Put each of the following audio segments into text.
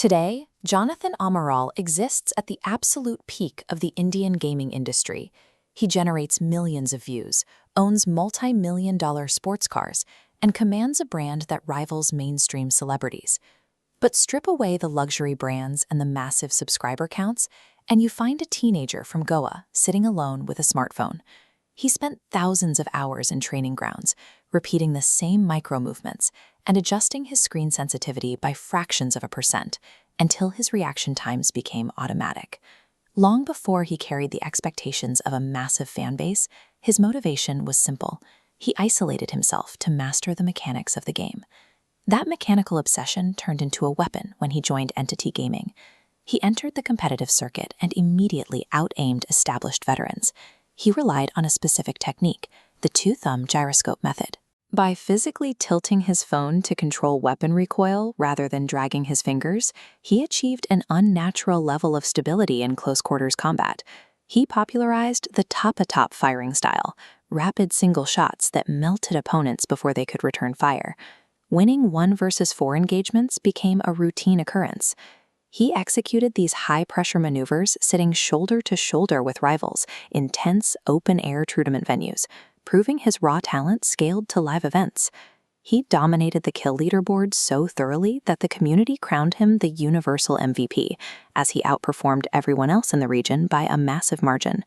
Today, Jonathan Amaral exists at the absolute peak of the Indian gaming industry. He generates millions of views, owns multi-million-dollar sports cars, and commands a brand that rivals mainstream celebrities. But strip away the luxury brands and the massive subscriber counts, and you find a teenager from Goa sitting alone with a smartphone. He spent thousands of hours in training grounds, repeating the same micro-movements and adjusting his screen sensitivity by fractions of a percent until his reaction times became automatic. Long before he carried the expectations of a massive fan base, his motivation was simple. He isolated himself to master the mechanics of the game. That mechanical obsession turned into a weapon when he joined Entity Gaming. He entered the competitive circuit and immediately out-aimed established veterans. He relied on a specific technique, the two-thumb gyroscope method. By physically tilting his phone to control weapon recoil rather than dragging his fingers, he achieved an unnatural level of stability in close-quarters combat. He popularized the top-a-top firing style, rapid single shots that melted opponents before they could return fire. Winning 1 versus 4 engagements became a routine occurrence. He executed these high-pressure maneuvers sitting shoulder to shoulder with rivals in tense, open-air tournament venues, proving his raw talent scaled to live events. He dominated the kill leaderboard so thoroughly that the community crowned him the universal MVP, as he outperformed everyone else in the region by a massive margin.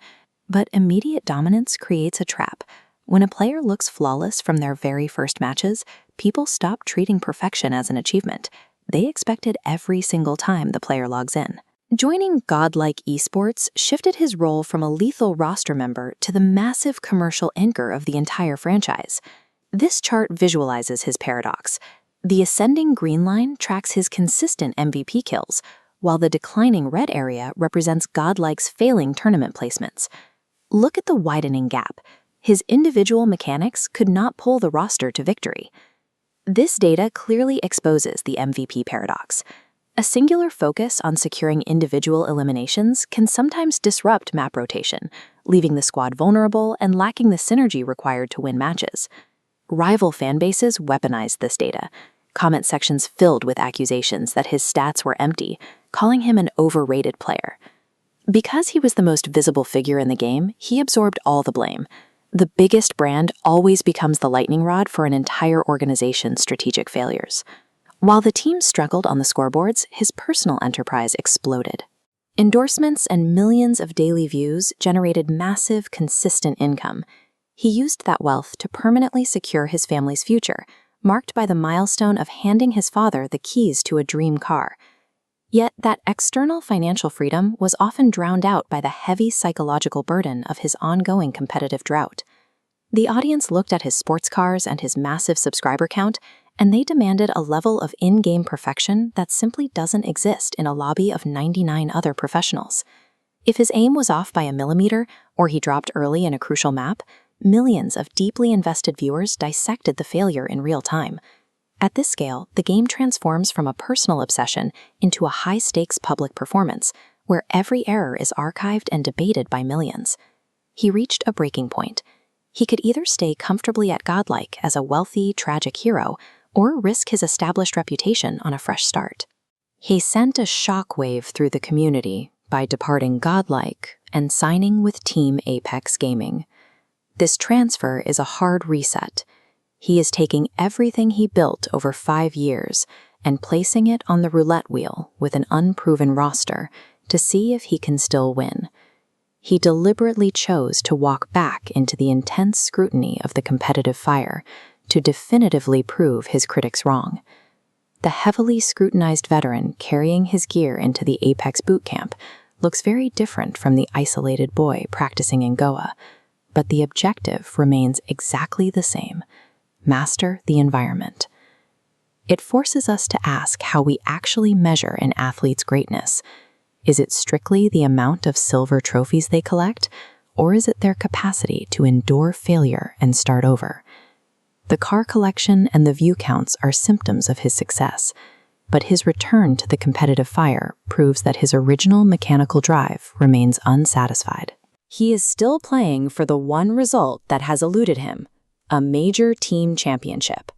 But immediate dominance creates a trap. When a player looks flawless from their very first matches, people stop treating perfection as an achievement. They expect it every single time the player logs in. Joining GodLike Esports shifted his role from a lethal roster member to the massive commercial anchor of the entire franchise. This chart visualizes his paradox. The ascending green line tracks his consistent MVP kills, while the declining red area represents GodLike's failing tournament placements. Look at the widening gap. His individual mechanics could not pull the roster to victory. This data clearly exposes the MVP paradox. A singular focus on securing individual eliminations can sometimes disrupt map rotation, leaving the squad vulnerable and lacking the synergy required to win matches. Rival fanbases weaponized this data, comment sections filled with accusations that his stats were empty, calling him an overrated player. Because he was the most visible figure in the game, he absorbed all the blame. The biggest brand always becomes the lightning rod for an entire organization's strategic failures. While the team struggled on the scoreboards, his personal enterprise exploded. Endorsements and millions of daily views generated massive, consistent income. He used that wealth to permanently secure his family's future, marked by the milestone of handing his father the keys to a dream car. Yet that external financial freedom was often drowned out by the heavy psychological burden of his ongoing competitive drought. The audience looked at his sports cars and his massive subscriber count, and they demanded a level of in-game perfection that simply doesn't exist in a lobby of 99 other professionals. If his aim was off by a millimeter, or he dropped early in a crucial map, millions of deeply invested viewers dissected the failure in real time. At this scale, the game transforms from a personal obsession into a high-stakes public performance, where every error is archived and debated by millions. He reached a breaking point. He could either stay comfortably at GodLike as a wealthy, tragic hero, or risk his established reputation on a fresh start. He sent a shockwave through the community by departing GodLike and signing with Team Apex Gaming. This transfer is a hard reset. He is taking everything he built over 5 years and placing it on the roulette wheel with an unproven roster to see if he can still win. He deliberately chose to walk back into the intense scrutiny of the competitive fire to definitively prove his critics wrong. The heavily scrutinized veteran carrying his gear into the Apex bootcamp looks very different from the isolated boy practicing in Goa, but the objective remains exactly the same: master the environment. It forces us to ask how we actually measure an athlete's greatness. Is it strictly the amount of silver trophies they collect, or is it their capacity to endure failure and start over? The car collection and the view counts are symptoms of his success, but his return to the competitive fire proves that his original mechanical drive remains unsatisfied. He is still playing for the one result that has eluded him: a major team championship.